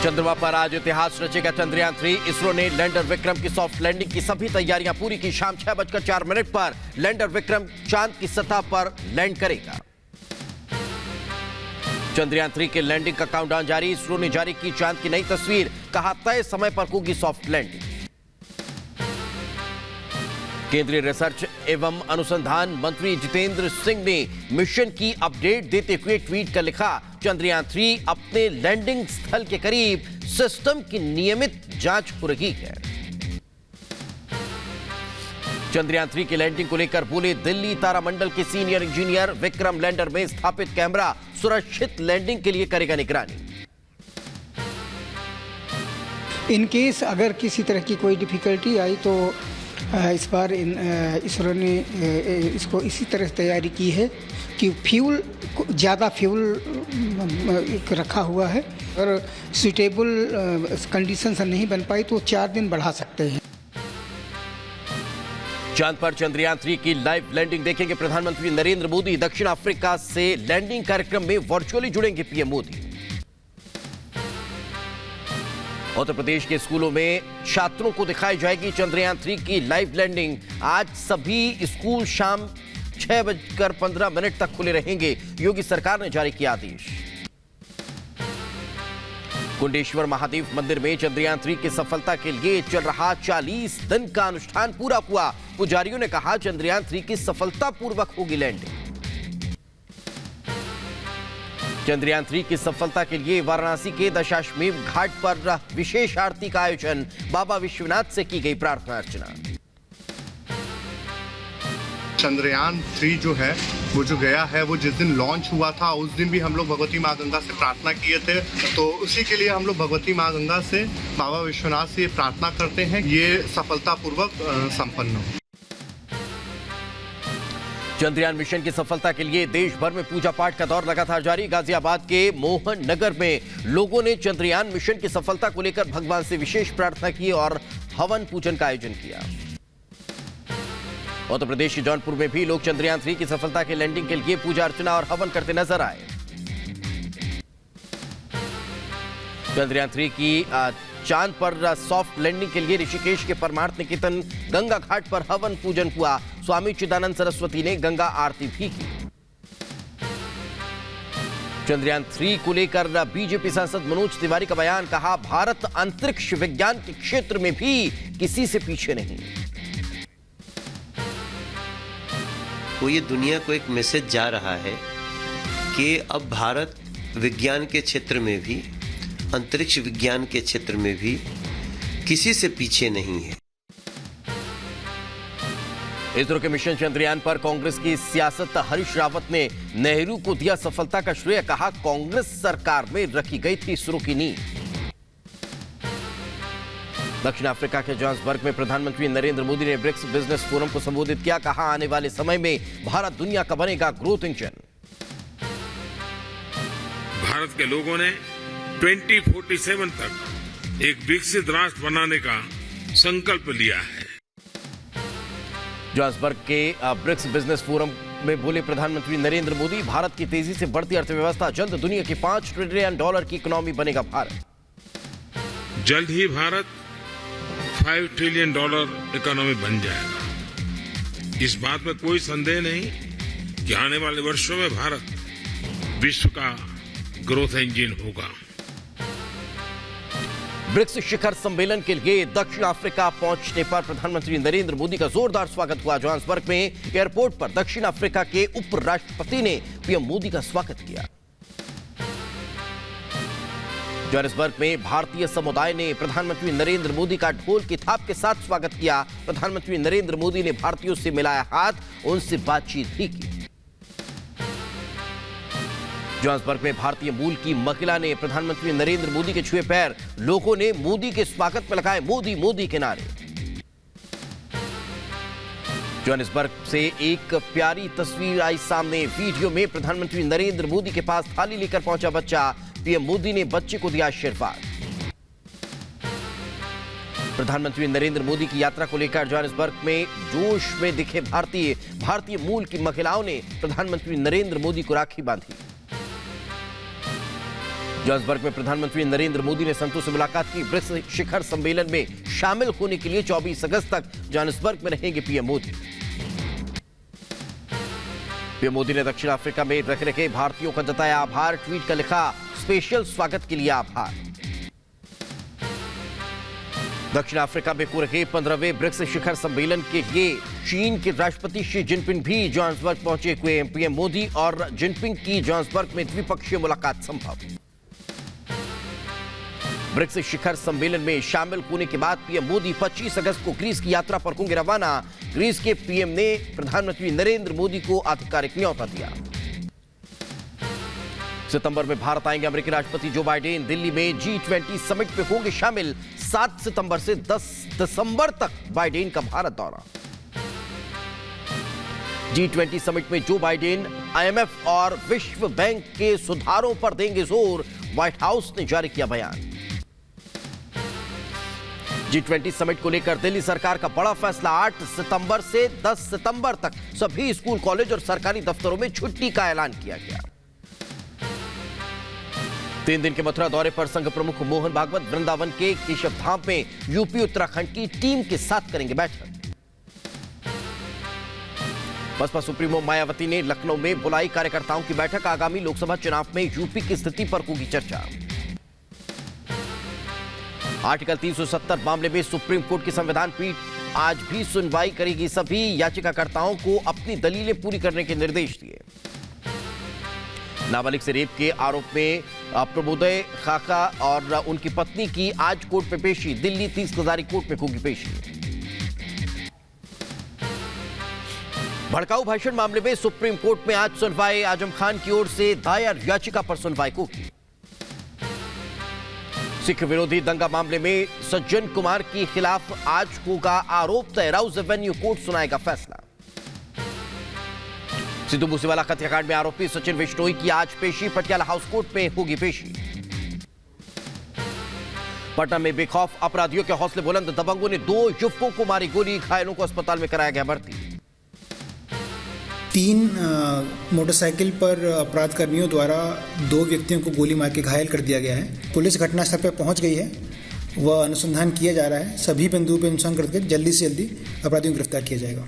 चंद्रमा पर आज इतिहास रचेगा चंद्रयान 3। इसरो ने लैंडर विक्रम की सॉफ्ट लैंडिंग की सभी तैयारियां पूरी की। शाम 6:04 पर लैंडर विक्रम चांद की सतह पर लैंड करेगा। चंद्रयान 3 के लैंडिंग का काउंटडाउन जारी। इसरो ने जारी की चांद की नई तस्वीर, कहा तय समय पर होगी सॉफ्ट लैंडिंग। केंद्रीय रिसर्च एवं अनुसंधान मंत्री जितेंद्र सिंह ने मिशन की अपडेट देते हुए ट्वीट कर लिखा, चंद्रयान 3 अपने लैंडिंग स्थल के करीब, सिस्टम की नियमित जांच हो रही है। चंद्रयान 3 की लैंडिंग को लेकर बोले दिल्ली तारामंडल के सीनियर इंजीनियर, विक्रम लैंडर में स्थापित कैमरा सुरक्षित लैंडिंग के लिए करेगा निगरानी। इन केस अगर किसी तरह की कोई डिफिकल्टी आई तो इस बार इसरो ने इसको इसी तरह तैयारी की है कि ज़्यादा फ्यूल रखा हुआ है। अगर सूटेबल कंडीशंस नहीं बन पाई तो 4 दिन बढ़ा सकते हैं। चांद पर चंद्रयान 3 की लाइव लैंडिंग देखेंगे प्रधानमंत्री नरेंद्र मोदी। दक्षिण अफ्रीका से लैंडिंग कार्यक्रम में वर्चुअली जुड़ेंगे पीएम मोदी। उत्तर प्रदेश के स्कूलों में छात्रों को दिखाई जाएगी चंद्रयान 3 की लाइव लैंडिंग। आज सभी स्कूल शाम 6:15 तक खुले रहेंगे। योगी सरकार ने जारी किया आदेश। कुंडेश्वर महादेव मंदिर में चंद्रयान 3 की सफलता के लिए चल रहा 40 दिन का अनुष्ठान पूरा हुआ। पुजारियों ने कहा चंद्रयान 3 की सफलतापूर्वक होगी लैंडिंग। चंद्रयान 3 की सफलता के लिए वाराणसी के दशाश्वमेध घाट पर विशेष आरती का आयोजन। बाबा विश्वनाथ से की गई प्रार्थना अर्चना। चंद्रयान 3 जो है वो जो गया है, वो जिस दिन लॉन्च हुआ था उस दिन भी हम लोग भगवती माँ गंगा से प्रार्थना किए थे। तो उसी के लिए हम लोग भगवती माँ गंगा से, बाबा विश्वनाथ से प्रार्थना करते हैं ये सफलतापूर्वक संपन्न हो। चंद्रयान मिशन की सफलता के लिए देश भर में पूजा पाठ का दौर लगातार जारी। गाजियाबाद के मोहन नगर में लोगों ने चंद्रयान मिशन की सफलता को लेकर भगवान से विशेष प्रार्थना की और हवन पूजन का आयोजन किया। उत्तर प्रदेश के जौनपुर में भी लोग चंद्रयान 3 की सफलता के लैंडिंग के लिए पूजा अर्चना और हवन करते नजर आए। चंद्रयान 3 की चांद पर सॉफ्ट लैंडिंग के लिए ऋषिकेश के परमार्थ निकेतन गंगा घाट पर हवन पूजन हुआ। स्वामी चिदानंद सरस्वती ने गंगा आरती भी की। चंद्रयान 3 को लेकर बीजेपी सांसद मनोज तिवारी का बयान, कहा भारत अंतरिक्ष विज्ञान के क्षेत्र में भी किसी से पीछे नहीं। तो ये दुनिया को एक मैसेज जा रहा है कि अब भारत विज्ञान के क्षेत्र में भी, अंतरिक्ष विज्ञान के क्षेत्र में भी किसी से पीछे नहीं है। इसरो के मिशन चंद्रयान पर कांग्रेस की सियासत, हरीश रावत ने नेहरू को दिया सफलता का श्रेय। कहा कांग्रेस सरकार में रखी गई थी इसरो की नींव। दक्षिण अफ्रीका के जोहान्सबर्ग में प्रधानमंत्री नरेंद्र मोदी ने ब्रिक्स बिजनेस फोरम को संबोधित किया। कहा आने वाले समय में भारत दुनिया का बनेगा ग्रोथ इंजन। भारत के लोगों ने 2047 तक एक विकसित राष्ट्र बनाने का संकल्प लिया है। जोहान्सबर्ग के ब्रिक्स बिजनेस फोरम में बोले प्रधानमंत्री नरेंद्र मोदी, भारत की तेजी से बढ़ती अर्थव्यवस्था, जल्द दुनिया की $5 ट्रिलियन की इकोनॉमी बनेगा भारत। जल्द ही भारत $5 ट्रिलियन इकोनॉमी बन जाएगा। इस बात में कोई संदेह नहीं कि आने वाले वर्षों में भारत विश्व का ग्रोथ इंजन होगा। ब्रिक्स शिखर सम्मेलन के लिए दक्षिण अफ्रीका पहुंचने पर प्रधानमंत्री नरेंद्र मोदी का जोरदार स्वागत हुआ। जोहान्सबर्ग में एयरपोर्ट पर दक्षिण अफ्रीका के उपराष्ट्रपति ने पीएम मोदी का स्वागत किया। जोहान्सबर्ग में भारतीय समुदाय ने प्रधानमंत्री नरेंद्र मोदी का ढोल की थाप के साथ स्वागत किया। प्रधानमंत्री नरेंद्र मोदी ने भारतीयों से मिलाया हाथ, उनसे बातचीत भी की। जोहान्सबर्ग में भारतीय मूल की महिला ने प्रधानमंत्री नरेंद्र मोदी के छुए पैर। लोगों ने मोदी के स्वागत में लगाए मोदी मोदी के नारे। जोहान्सबर्ग से एक प्यारी तस्वीर आई सामने। वीडियो में प्रधानमंत्री नरेंद्र मोदी के पास थाली लेकर पहुंचा बच्चा। पीएम मोदी ने बच्चे को दिया आशीर्वाद। प्रधानमंत्री नरेंद्र मोदी की यात्रा को लेकर जोहान्सबर्ग में जोश में दिखे भारतीय मूल की महिलाओं ने प्रधानमंत्री नरेंद्र मोदी को राखी बांधी। जोहान्सबर्ग में प्रधानमंत्री नरेंद्र मोदी ने संतों से मुलाकात की। ब्रिक्स शिखर सम्मेलन में शामिल होने के लिए 24 अगस्त तक जोहान्सबर्ग में रहेंगे पीएम मोदी। पीएम मोदी ने दक्षिण अफ्रीका में रख रखे भारतीयों का जताया आभार। ट्वीट कर लिखा, स्पेशल स्वागत के लिए आभार। दक्षिण अफ्रीका में हो रहे 15वें ब्रिक्स शिखर सम्मेलन के लिए चीन के राष्ट्रपति शी जिनपिंग भी जोहान्सबर्ग पहुंचे हुए। पीएम मोदी और जिनपिंग की जोहान्सबर्ग में द्विपक्षीय मुलाकात संभव। ब्रिक्स शिखर सम्मेलन में शामिल होने के बाद पीएम मोदी 25 अगस्त को ग्रीस की यात्रा पर होंगे रवाना। ग्रीस के पीएम ने प्रधानमंत्री नरेंद्र मोदी को आधिकारिक न्योता दिया। सितंबर में भारत आएंगे अमेरिकी राष्ट्रपति जो बाइडेन। दिल्ली में G20 समिट पे होंगे शामिल। 7 सितंबर से 10 दिसंबर तक बाइडेन का भारत दौरा। G20 समिट में जो बाइडेन IMF और विश्व बैंक के सुधारों पर देंगे जोर, व्हाइट हाउस ने जारी किया बयान। G20 समिट को लेकर दिल्ली सरकार का बड़ा फैसला। 8 सितंबर से 10 सितंबर तक सभी स्कूल, कॉलेज और सरकारी दफ्तरों में छुट्टी का ऐलान किया गया। 3 दिन के मथुरा दौरे पर संघ प्रमुख मोहन भागवत वृंदावन के केशव धाम में यूपी उत्तराखंड की टीम के साथ करेंगे बैठक। बसपा सुप्रीमो मायावती ने लखनऊ में बुलाई कार्यकर्ताओं की बैठक। आगामी लोकसभा चुनाव में यूपी की स्थिति पर होगी चर्चा। आर्टिकल 370 मामले में सुप्रीम कोर्ट की संविधान पीठ आज भी सुनवाई करेगी। सभी याचिकाकर्ताओं को अपनी दलीलें पूरी करने के निर्देश दिए। नाबालिग से रेप के आरोप में प्रबोधय खाका और उनकी पत्नी की आज कोर्ट में पेशी। दिल्ली 30 हजारी कोर्ट में होगी पेशी। भड़काऊ भाषण मामले में सुप्रीम कोर्ट में आज सुनवाई। आजम खान की ओर से दायर याचिका पर सुनवाई होगी। सिख विरोधी दंगा मामले में सज्जन कुमार के खिलाफ आज होगा आरोप तय। राउज एवेन्यू कोर्ट सुनाएगा फैसला। सिद्धू मूसेवाला हत्याकांड में आरोपी सचिन बिश्नोई की आज पेशी। पटियाला हाउस कोर्ट में होगी पेशी। पटना में बेखौफ अपराधियों के हौसले बुलंद। दबंगों ने 2 युवकों को मारी गोली। घायलों को अस्पताल में कराया गया भर्ती। 3 मोटरसाइकिल पर अपराधकर्मियों द्वारा 2 व्यक्तियों को गोली मार के घायल कर दिया गया है। पुलिस घटनास्थल पर पहुंच गई है। वह अनुसंधान किया जा रहा है। सभी बिंदुओं पर अनुसंधान करके जल्दी से जल्दी अपराधियों को गिरफ्तार किया जाएगा।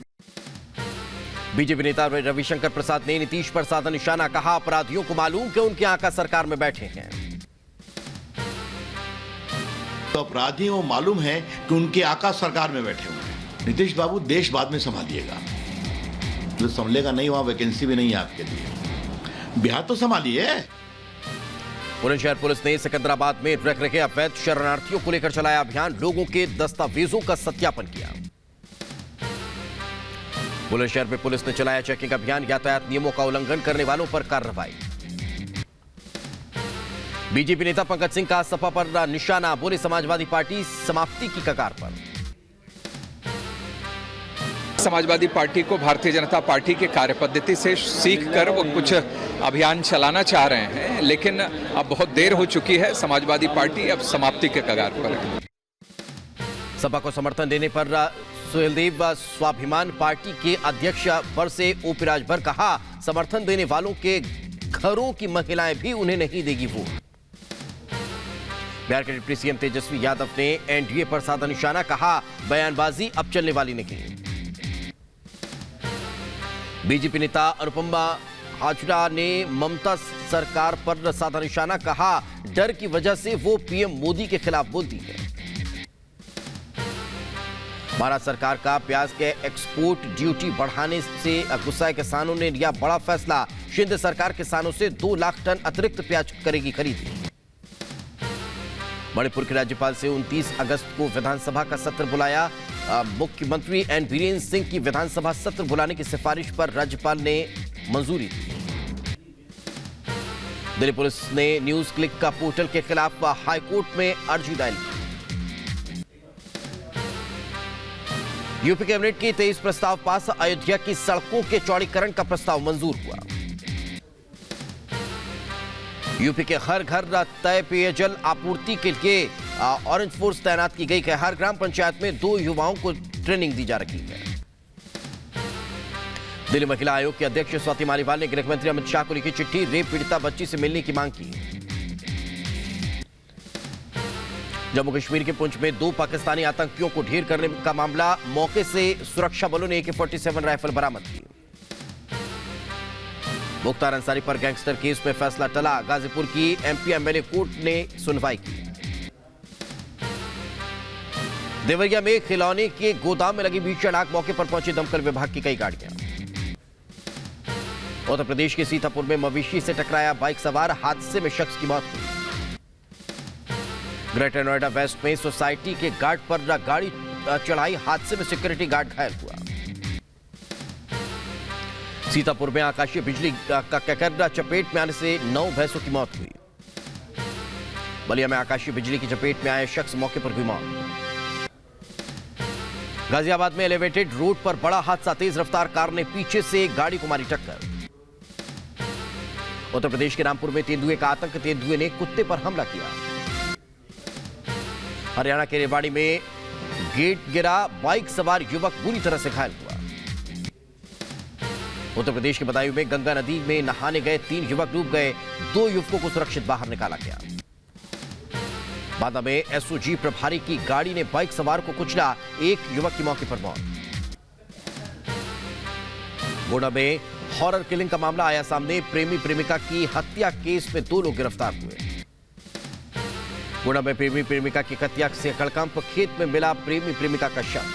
बीजेपी नेता रविशंकर प्रसाद ने नीतीश पर साधा निशाना। कहा, अपराधियों को मालूम कि उनके आका सरकार में बैठे हैं। तो अपराधियों को मालूम है कि उनके आका सरकार में बैठे हुए हैं। नीतीश बाबू, देश बाद में संभालिएगा। जो संभलेगा नहीं, वहां वैकेंसी भी नहीं है आपके लिए। बिहार तो संभालिए। बुलंदशहर पुलिस ने सिकंदराबाद में रख रखे अवैध शरणार्थियों को लेकर चलाया अभियान। लोगों के दस्तावेजों का सत्यापन किया। बुलंदशहर में पुलिस ने चलाया चेकिंग अभियान। यातायात नियमों का उल्लंघन करने वालों पर कार्रवाई। बीजेपी नेता पंकज सिंह का सपा पर निशाना। बोले, समाजवादी पार्टी समाप्ति की कगार पर। समाजवादी पार्टी को भारतीय जनता पार्टी के कार्यपद्धति से सीख कर वो कुछ अभियान चलाना चाह रहे हैं, लेकिन अब बहुत देर हो चुकी है। समाजवादी पार्टी अब समाप्ति के कगार पर है। सपा को समर्थन देने पर सुहेलदेव स्वाभिमान पार्टी के अध्यक्ष बरसे ओपी राजभर। कहा, समर्थन देने वालों के घरों की महिलाएं भी उन्हें नहीं देगी वोट। बिहार के डिप्टी सीएम तेजस्वी यादव ने एनडीए पर साधा निशाना। कहा, बयानबाजी अब चलने वाली नहीं। बीजेपी नेता अनुपमा हाजरा ने ममता सरकार पर साधा निशाना। कहा, डर की वजह से वो पीएम मोदी के खिलाफ बोलती है। भारत सरकार का प्याज के एक्सपोर्ट ड्यूटी बढ़ाने से गुस्साए किसानों ने लिया बड़ा फैसला। शिंदे सरकार किसानों से 2 लाख टन अतिरिक्त प्याज करेगी खरीदी। मणिपुर के राज्यपाल से 29 अगस्त को विधानसभा का सत्र बुलाया। मुख्यमंत्री एन बीरेन सिंह की विधानसभा सत्र बुलाने की सिफारिश पर राज्यपाल ने मंजूरी दी। दिल्ली पुलिस ने न्यूज क्लिक का पोर्टल के खिलाफ हाईकोर्ट में अर्जी दायर की। यूपी कैबिनेट की 23 प्रस्ताव पास। अयोध्या की सड़कों के चौड़ीकरण का प्रस्ताव मंजूर हुआ। यूपी के हर घर तय पेयजल आपूर्ति के लिए ऑरेंज फोर्स तैनात की गई है। हर ग्राम पंचायत में 2 युवाओं को ट्रेनिंग दी जा रही है। दिल्ली महिला आयोग के अध्यक्ष स्वाति मालीवाल ने गृह मंत्री अमित शाह को लिखी चिट्ठी। रेप पीड़िता बच्ची से मिलने की मांग की। जम्मू कश्मीर के पुंछ में 2 पाकिस्तानी आतंकियों को ढेर करने का मामला, मौके से सुरक्षा बलों ने AK-47 राइफल बरामद की। मुख्तार अंसारी पर गैंगस्टर केस में फैसला टला, गाजीपुर की MP MLA कोर्ट ने सुनवाई की। देवरिया में खिलौने के गोदाम में लगी भीषण आग, मौके पर पहुंची दमकल विभाग की कई गाड़ियां। उत्तर प्रदेश के सीतापुर में मवेशी से टकराया बाइक सवार, हादसे में शख्स की मौत हुई। ग्रेटर नोएडा वेस्ट में सोसाइटी के गार्ड पर गाड़ी चढ़ाई, हादसे में सिक्योरिटी गार्ड घायल हुआ। सीतापुर में आकाशीय बिजली का कहर, चपेट में आने से 9 भैंसों की मौत हुई। बलिया में आकाशीय बिजली की चपेट में आए शख्स मौके पर हुई मौत। गाजियाबाद में एलिवेटेड रोड पर बड़ा हादसा, तेज रफ्तार कार ने पीछे से गाड़ी को मारी टक्कर। उत्तर प्रदेश के रामपुर में तेंदुए का आतंक, तेंदुए ने कुत्ते पर हमला किया। हरियाणा के रेवाड़ी में गेट गिरा, बाइक सवार युवक बुरी तरह से घायल हुआ। उत्तर प्रदेश के बदायूं में गंगा नदी में नहाने गए 3 युवक डूब गए, 2 युवकों को सुरक्षित बाहर निकाला गया। बांदा में SOG प्रभारी की गाड़ी ने बाइक सवार को कुचला, 1 युवक की मौके पर मौत। गोंडा में हॉरर किलिंग का मामला आया सामने, प्रेमी प्रेमिका की हत्या केस में 2 लोग गिरफ्तार हुए। गोंडा में प्रेमी प्रेमिका की हत्या से कड़कंप, खेत में मिला प्रेमी प्रेमिका का शव।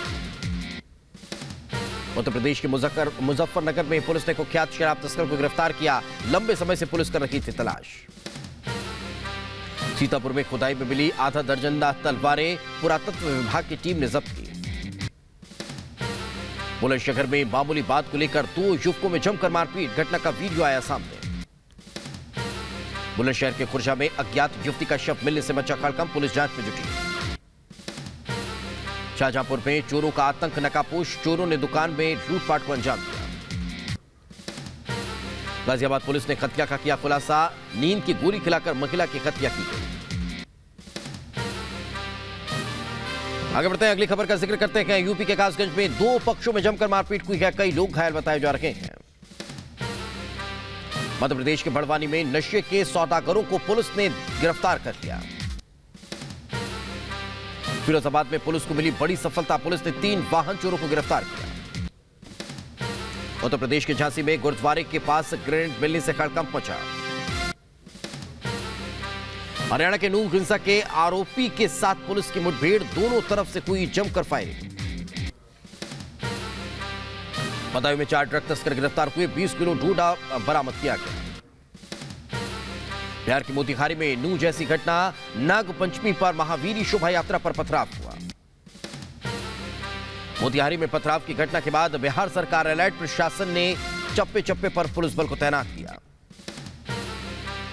उत्तर प्रदेश के मुजफ्फरनगर में पुलिस ने कुख्यात शराब तस्कर को गिरफ्तार किया, लंबे समय से पुलिस कर रही थी तलाश। सीतापुर में खुदाई में मिली आधा दर्जन तलवारें, पुरातत्व विभाग की टीम ने जब्त की। बुलंदशहर में मामूली बात को लेकर 2 युवकों में जमकर मारपीट, घटना का वीडियो आया सामने। बुलंदशहर के खुर्जा में अज्ञात युवती का शव मिलने से मचा हड़कंप, पुलिस जांच में जुटी। शाहजहांपुर में चोरों का आतंक, नकाबपोश चोरों ने दुकान में लूटपाट को अंजाम दिया। गाजियाबाद पुलिस ने हत्या का किया खुलासा, नींद की गोली खिलाकर महिला की हत्या की गई। आगे बढ़ते हैं, अगली खबर का जिक्र करते हैं। यूपी के कासगंज में 2 पक्षों में जमकर मारपीट हुई है, कई लोग घायल बताए जा रहे हैं। मध्य प्रदेश के बड़वानी में नशे के सौदागरों को पुलिस ने गिरफ्तार कर लिया। फिरोजाबाद में पुलिस को मिली बड़ी सफलता, पुलिस ने 3 वाहन चोरों को गिरफ्तार किया। उत्तर प्रदेश के झांसी में गुरुद्वारे के पास ग्रेनेड मिलने से हड़कंप मचा। हरियाणा के नूंह हिंसा के आरोपी के साथ पुलिस की मुठभेड़, दोनों तरफ से हुई जमकर फायरिंग। बदायूं में 4 ड्रग तस्कर गिरफ्तार हुए, 20 किलो डोडा बरामद किया गया। बिहार की मोतिहारी में नूंह जैसी घटना, नागपंचमी पर महावीरी शोभा यात्रा पर पथराव हुआ। मोतिहारी में पथराव की घटना के बाद बिहार सरकार अलर्ट, प्रशासन ने चप्पे चप्पे पर पुलिस बल को तैनात किया।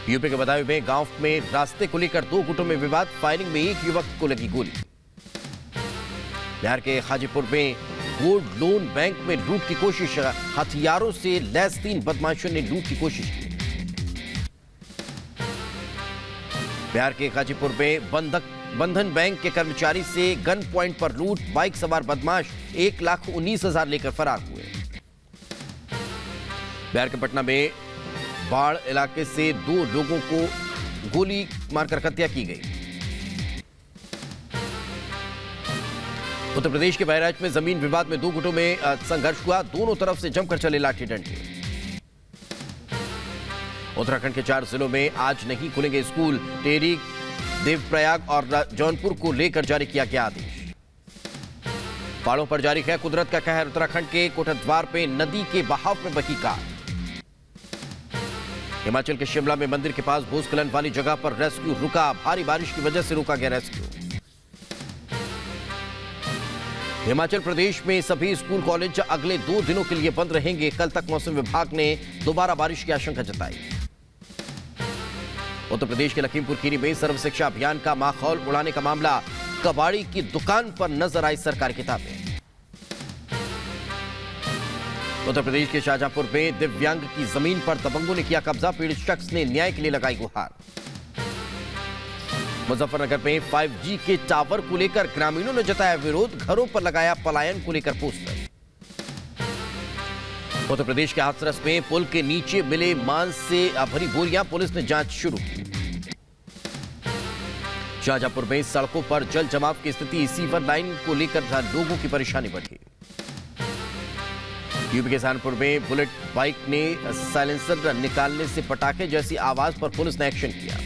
यूपी के बदायूं में गांव में रास्ते को लेकर 2 गुटों में विवाद, फायरिंग में 1 युवक को लगी गोली। बिहार के हाजीपुर में गोल्ड लोन बैंक में लूट की कोशिश, हथियारों से लैस 3 बदमाशों ने लूट की कोशिश की। बिहार के गाजीपुर में बंधन बैंक के कर्मचारी से गन पॉइंट पर लूट, बाइक सवार बदमाश 1,19,000 लेकर फरार हुए। बिहार के पटना में बाढ़ इलाके से 2 लोगों को गोली मारकर हत्या की गई। उत्तर प्रदेश के बहराइच में जमीन विवाद में 2 गुटों में संघर्ष हुआ, दोनों तरफ से जमकर चले लाठी डंडे। उत्तराखंड के 4 जिलों में आज नहीं खुलेंगे स्कूल, टेहरी, देवप्रयाग और जौनपुर को लेकर जारी किया गया आदेश। पहाड़ों पर जारी है कुदरत का कहर, उत्तराखंड के कोटद्वार पे नदी के बहाव में बही कार। हिमाचल के शिमला में मंदिर के पास भूस्खलन वाली जगह पर रेस्क्यू रुका, भारी बारिश की वजह से रुका गया रेस्क्यू। हिमाचल प्रदेश में सभी स्कूल कॉलेज अगले 2 दिनों के लिए बंद रहेंगे, कल तक मौसम विभाग ने दोबारा बारिश की आशंका जताई। उत्तर प्रदेश के लखीमपुर खीरी में सर्व शिक्षा अभियान का माहौल उड़ाने का मामला, कबाड़ी की दुकान पर नजर आई सरकारी किताबें। उत्तर प्रदेश के शाहजहांपुर में दिव्यांग की जमीन पर दबंगों ने किया कब्जा, पीड़ित शख्स ने न्याय के लिए लगाई गुहार। मुजफ्फरनगर में 5G के टावर को लेकर ग्रामीणों ने जताया विरोध, घरों पर लगाया पलायन को लेकर पोस्टर। उत्तर प्रदेश के हाथरस में पुल के नीचे मिले मांस से भरी बोरियां, पुलिस ने जांच शुरू की। शाहजहांपुर में सड़कों पर जल जमाव की स्थिति, सीवर लाइन को लेकर लोगों की परेशानी बढ़ी। यूपी के सहारनपुर में बुलेट बाइक ने साइलेंसर निकालने से पटाखे जैसी आवाज पर पुलिस ने एक्शन किया।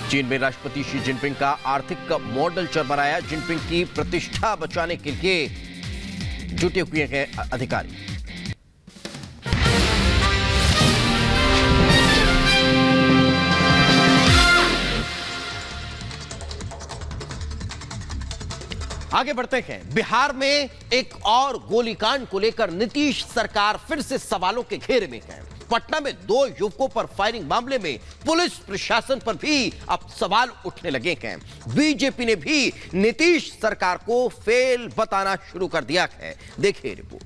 चीन में राष्ट्रपति शी जिनपिंग का आर्थिक मॉडल चरमराया, जिनपिंग की प्रतिष्ठा बचाने के लिए जुटे हुए हैं अधिकारी। आगे बढ़ते हैं। बिहार में एक और गोलीकांड को लेकर नीतीश सरकार फिर से सवालों के घेरे में है। पटना में 2 युवकों पर फायरिंग मामले में पुलिस प्रशासन पर भी अब सवाल उठने लगे हैं। बीजेपी ने भी नीतीश सरकार को फेल बताना शुरू कर दिया है। देखिए रिपोर्ट।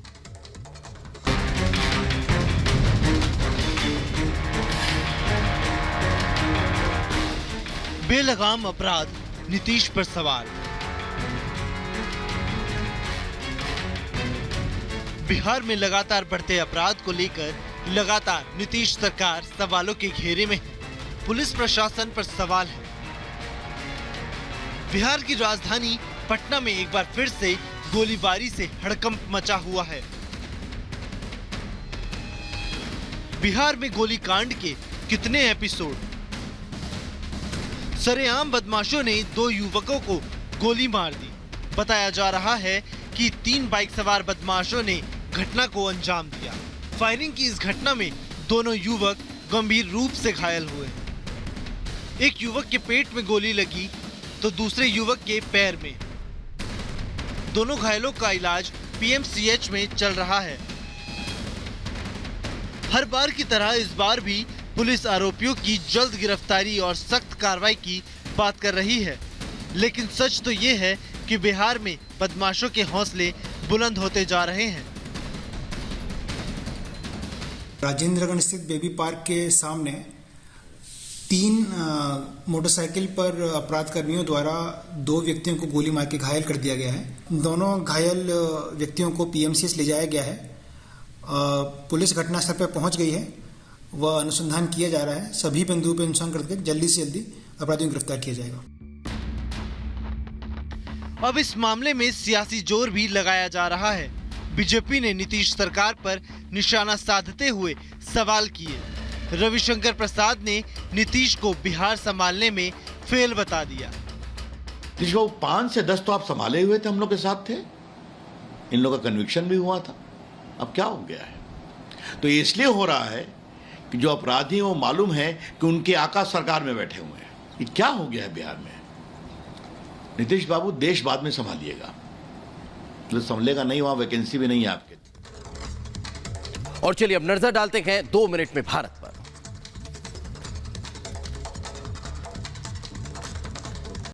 बेलगाम अपराध, नीतीश पर सवाल। बिहार में लगातार बढ़ते अपराध को लेकर लगातार नीतीश सरकार सवालों के घेरे में है। पुलिस प्रशासन पर सवाल है। बिहार की राजधानी पटना में एक बार फिर से गोलीबारी से हड़कंप मचा हुआ है। बिहार में गोलीकांड के कितने एपिसोड? सरेआम बदमाशों ने 2 युवकों को गोली मार दी। बताया जा रहा है कि 3 बाइक सवार बदमाशों ने घटना को अंजाम दिया। फायरिंग की इस घटना में दोनों युवक गंभीर रूप से घायल हुए। एक युवक के पेट में गोली लगी तो दूसरे युवक के पैर में। दोनों घायलों का इलाज पीएमसीएच में चल रहा है। हर बार की तरह इस बार भी पुलिस आरोपियों की जल्द गिरफ्तारी और सख्त कार्रवाई की बात कर रही है, लेकिन सच तो ये है कि बिहार में बदमाशों के हौसले बुलंद होते जा रहे हैं। राजेंद्रगढ़ स्थित बेबी पार्क के सामने 3 मोटरसाइकिल पर अपराधकर्मियों द्वारा 2 व्यक्तियों को गोली मार के घायल कर दिया गया है। दोनों घायल व्यक्तियों को पीएमसीएच ले जाया गया है। पुलिस घटनास्थल पर पहुंच गई है। वह अनुसंधान किया जा रहा है। सभी बिंदुओं पर अनुसंधान करके जल्दी से जल्दी अपराधियों को गिरफ्तार किया जाएगा। अब इस मामले में सियासी जोर भी लगाया जा रहा है। बीजेपी ने नीतीश सरकार पर निशाना साधते हुए सवाल किए। रविशंकर प्रसाद ने नीतीश को बिहार संभालने में फेल बता दिया। नीतीश बाबू 5 से 10 तो आप संभाले हुए थे, हम लोग के साथ थे। इन लोगों का कन्विक्शन भी हुआ था। अब क्या हो गया है? तो ये इसलिए हो रहा है कि जो अपराधी वो मालूम है कि उनके आका सरकार में बैठे हुए हैं। ये क्या हो गया है बिहार में? नीतीश बाबू देश बाद में संभालिएगा, तो संभलेगा नहीं, वहां वैकेंसी भी नहीं है आपके। और चलिए अब नजर डालते हैं 2 मिनट में भारत पर।